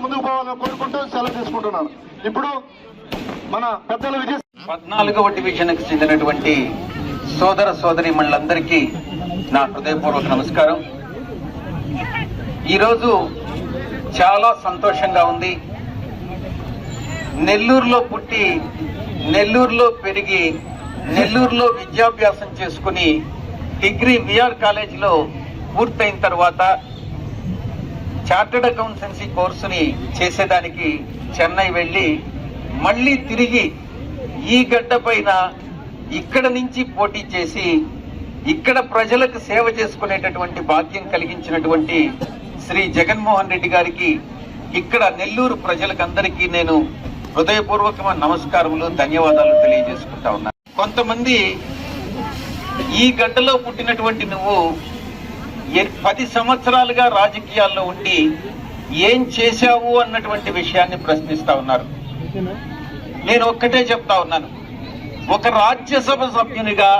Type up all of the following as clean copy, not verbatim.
ముందుకు పోవాలని కోరుకుంటూ సెలవు తీసుకుంటున్నాను. ఇప్పుడు మన పెద్దల 14వ డివిజన్కి చెందినటువంటి సోదర సోదరి మనులందరికీ నా హృదయపూర్వక నమస్కారం. ఈరోజు చాలా సంతోషంగా ఉంది. నెల్లూరులో పుట్టి నెల్లూరులో పెరిగి నెల్లూరులో విద్యాభ్యాసం చేసుకుని డిగ్రీ విఆర్ కాలేజీలో పూర్తయిన తర్వాత చార్టర్డ్ అకౌంటెన్సీ కోర్సుని చేసేదానికి చెన్నై వెళ్ళి మళ్ళీ తిరిగి ఈ గడ్డ పైన ఇక్కడ నుంచి పోటీ చేసి ఇక్కడ ప్రజలకు సేవ చేసుకునేటటువంటి భాగ్యం కలిగించినటువంటి శ్రీ జగన్మోహన్ రెడ్డి గారికి ఇక్కడ నెల్లూరు ప్రజలకందరికీ నేను హృదయపూర్వకమైన నమస్కారములు, ధన్యవాదాలు తెలియజేసుకుంటా ఉన్నాను. కొంతమంది ఈ గడ్డలో పుట్టినటువంటి నువ్వు 10 సంవత్సరాలుగా రాజకీయాల్లో ఉండి ఏం చేశావు అన్నటువంటి విషయాన్ని ప్రశ్నిస్తా ఉన్నారు. నేను ఒక్కటే చెప్తా ఉన్నాను, ఒక రాజ్యసభ సభ్యునిగా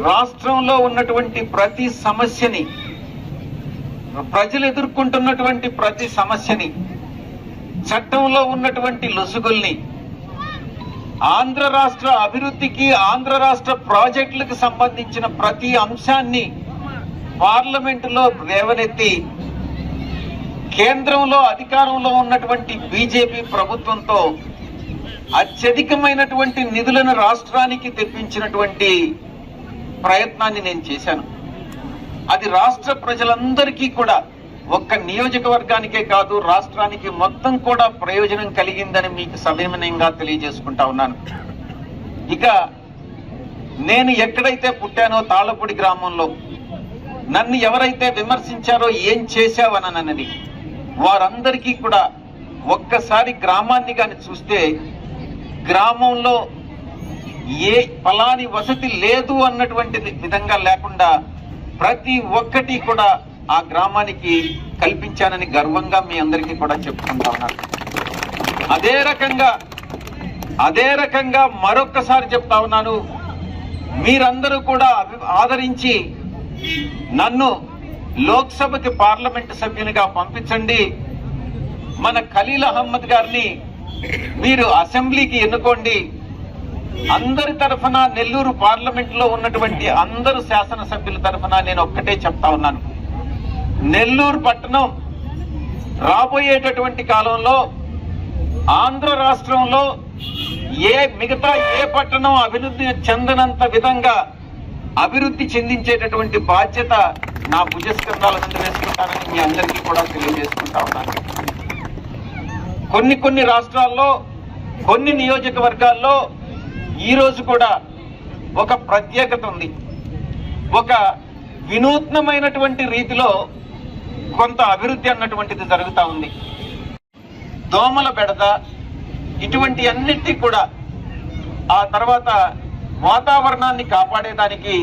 రాష్ట్రంలో ఉన్నటువంటి ప్రతి సమస్యని, ప్రజలు ఎదుర్కొంటున్నటువంటి ప్రతి సమస్యని, చట్టంలో ఉన్నటువంటి లొసుగుల్ని, ఆంధ్ర రాష్ట్ర అభివృద్ధికి, ఆంధ్ర రాష్ట్ర ప్రాజెక్టులకు సంబంధించిన ప్రతి అంశాన్ని పార్లమెంటులో లేవనెత్తి కేంద్రంలో అధికారంలో ఉన్నటువంటి బీజేపీ ప్రభుత్వంతో అత్యధికమైనటువంటి నిధులను రాష్ట్రానికి తెప్పించినటువంటి ప్రయత్నాన్ని నేను చేశాను. అది రాష్ట్ర ప్రజలందరికీ కూడా, ఒక్క నియోజకవర్గానికే కాదు రాష్ట్రానికి మొత్తం కూడా ప్రయోజనం కలిగిందని మీకు సవినయంగా తెలియజేసుకుంటా ఉన్నాను. ఇక నేను ఎక్కడైతే పుట్టానో తాళపూడి గ్రామంలో నన్ను ఎవరైతే విమర్శించారో ఏం చేశావనన్నది వారందరికీ కూడా ఒక్కసారి గ్రామాన్ని కానీ చూస్తే గ్రామంలో ఏ ఫలాని వసతి లేదు అన్నటువంటి విధంగా లేకుండా ప్రతి ఒక్కటి కూడా ఆ గ్రామానికి కల్పించానని గర్వంగా మీ అందరికీ కూడా చెప్పుకుంటా ఉన్నాను. అదే రకంగా మరొక్కసారి చెప్తా ఉన్నాను, మీరందరూ కూడా ఆదరించి నన్ను లోక్సభకి పార్లమెంటు సభ్యునిగా పంపించండి. మన ఖలీల్ అహ్మద్ గారిని మీరు అసెంబ్లీకి ఎన్నుకోండి. అందరి తరఫున నెల్లూరు పార్లమెంట్ లో ఉన్నటువంటి అందరు శాసనసభ్యుల తరఫున నేను ఒక్కటే చెప్తా ఉన్నాను, నెల్లూరు పట్టణం రాబోయేటటువంటి కాలంలో ఆంధ్ర రాష్ట్రంలో మిగతా ఏ పట్టణం అభివృద్ధి చెందనంత విధంగా అభివృద్ధి చెందించేటటువంటి బాధ్యత నా భుజస్కంధాల మీద వేసుకుంటానని మీ అందరికీ కూడా తెలియజేసుకుంటా ఉన్నాను. కొన్ని రాష్ట్రాల్లో కొన్ని నియోజకవర్గాల్లో ఈ రోజు కూడా ఒక ప్రత్యేకత ఉంది. ఒక వినూత్నమైనటువంటి రీతిలో కొంత అభివృద్ధి అన్నటువంటిది జరుగుతూ ఉంది. దోమల బెడద ఇటువంటి అన్నిటికీ కూడా, ఆ తర్వాత వాతావరణాన్ని కాపాడేదానికి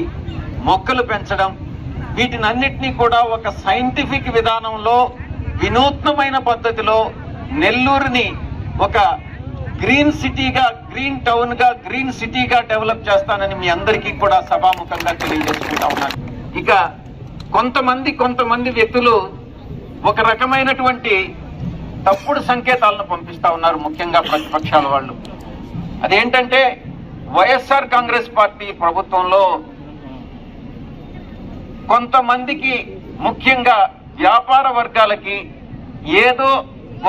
మొక్కలు పెంచడం, వీటినన్నిటినీ కూడా ఒక సైంటిఫిక్ విధానంలో వినూత్నమైన పద్ధతిలో నెల్లూరుని ఒక గ్రీన్ సిటీగా, గ్రీన్ టౌన్ గా, గ్రీన్ సిటీగా డెవలప్ చేస్తానని మీ అందరికీ కూడా సభాముఖంగా తెలియజేసుకుంటా ఉన్నాను. ఇక కొంతమంది వ్యక్తులు ఒక రకమైనటువంటి తప్పుడు సంకేతాలను పంపిస్తా ఉన్నారు, ముఖ్యంగా ప్రతిపక్షాల వాళ్ళు. అదేంటంటే వైఎస్ఆర్ కాంగ్రెస్ పార్టీ ప్రభుత్వంలో కొంతమందికి, ముఖ్యంగా వ్యాపార వర్గాలకి ఏదో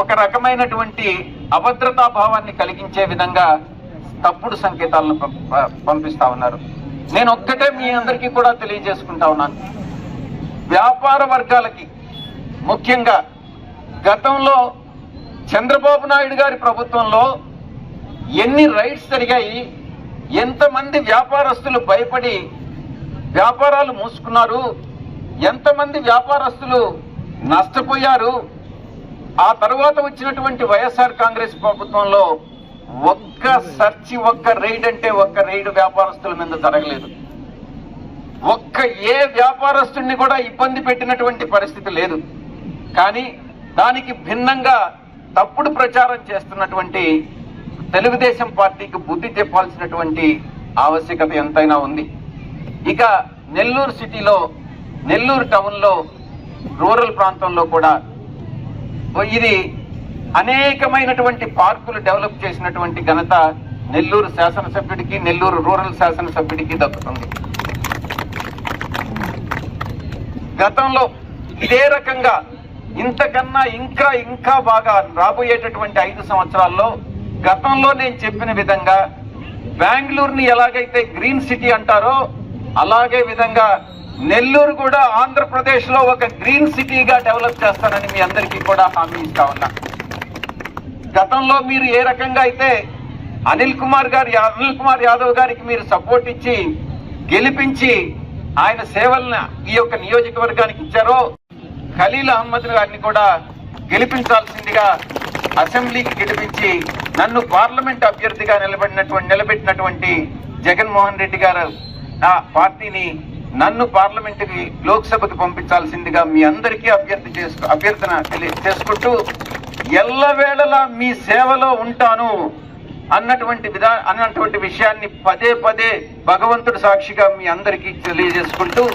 ఒక రకమైనటువంటి అభద్రతా భావాన్ని కలిగించే విధంగా తప్పుడు సంకేతాలను పంపిస్తా ఉన్నారు. నేను ఒక్కటే మీ అందరికీ కూడా తెలియజేసుకుంటా ఉన్నాను, వ్యాపార వర్గాలకి ముఖ్యంగా గతంలో చంద్రబాబు నాయుడు గారి ప్రభుత్వంలో ఎన్ని రైడ్స్ జరిగాయి, ఎంతమంది వ్యాపారస్తులు భయపడి వ్యాపారాలు మూసుకున్నారు, ఎంతమంది వ్యాపారస్తులు నష్టపోయారు. ఆ తర్వాత వచ్చినటువంటి వైఎస్ఆర్ కాంగ్రెస్ ప్రభుత్వంలో ఒక్క రైడ్ అంటే ఒక్క రైడ్ వ్యాపారస్తుల మీద జరగలేదు. ఏ వ్యాపారస్తుడిని కూడా ఇబ్బంది పెట్టినటువంటి పరిస్థితి లేదు. కానీ దానికి భిన్నంగా తప్పుడు ప్రచారం చేస్తున్నటువంటి తెలుగుదేశం పార్టీకి బుద్ధి చెప్పాల్సినటువంటి ఆవశ్యకత ఎంతైనా ఉంది. ఇక నెల్లూరు సిటీలో, నెల్లూరు టౌన్ లో, రూరల్ ప్రాంతంలో కూడా ఇది అనేకమైనటువంటి పార్కులు డెవలప్ చేసినటువంటి ఘనత నెల్లూరు శాసనసభ్యుడికి, నెల్లూరు రూరల్ శాసనసభ్యుడికి దక్కుతుంది. గతంలో ఇదే రకంగా ఇంతకన్నా ఇంకా బాగా రాబోయేటటువంటి 5 సంవత్సరాల్లో గతంలో నేను చెప్పిన విధంగా బెంగళూరుని ఎలాగైతే గ్రీన్ సిటీ అంటారో అలాగే విధంగా నెల్లూరు కూడా ఆంధ్రప్రదేశ్ లో ఒక గ్రీన్ సిటీగా డెవలప్ చేస్తానని మీ అందరికీ కూడా హామీ ఇస్తా ఉన్నా. గతంలో మీరు ఏ రకంగా అయితే అనిల్ కుమార్ యాదవ్ గారికి మీరు సపోర్ట్ ఇచ్చి గెలిపించి ఆయన సేవలను ఈ యొక్క నియోజకవర్గానికి ఇచ్చారో, ఖలీల్ అహ్మద్ గారిని కూడా గెలిపించాల్సిందిగా అసెంబ్లీకి గెలిపించి నన్ను పార్లమెంట్ అభ్యర్థిగా నిలబెట్టినటువంటి జగన్మోహన్ రెడ్డి గారు నా పార్టీని నన్ను పార్లమెంటుకి, లోక్సభకి పంపించాల్సిందిగా మీ అందరికీ అభ్యర్థన చేసుకుంటూ ఎల్లవేళలా మీ సేవలో ఉంటాను అన్నటువంటి విషయాన్ని పదే భగవంతుడి సాక్షిగా మీ అందరికీ తెలియజేసుకుంటూ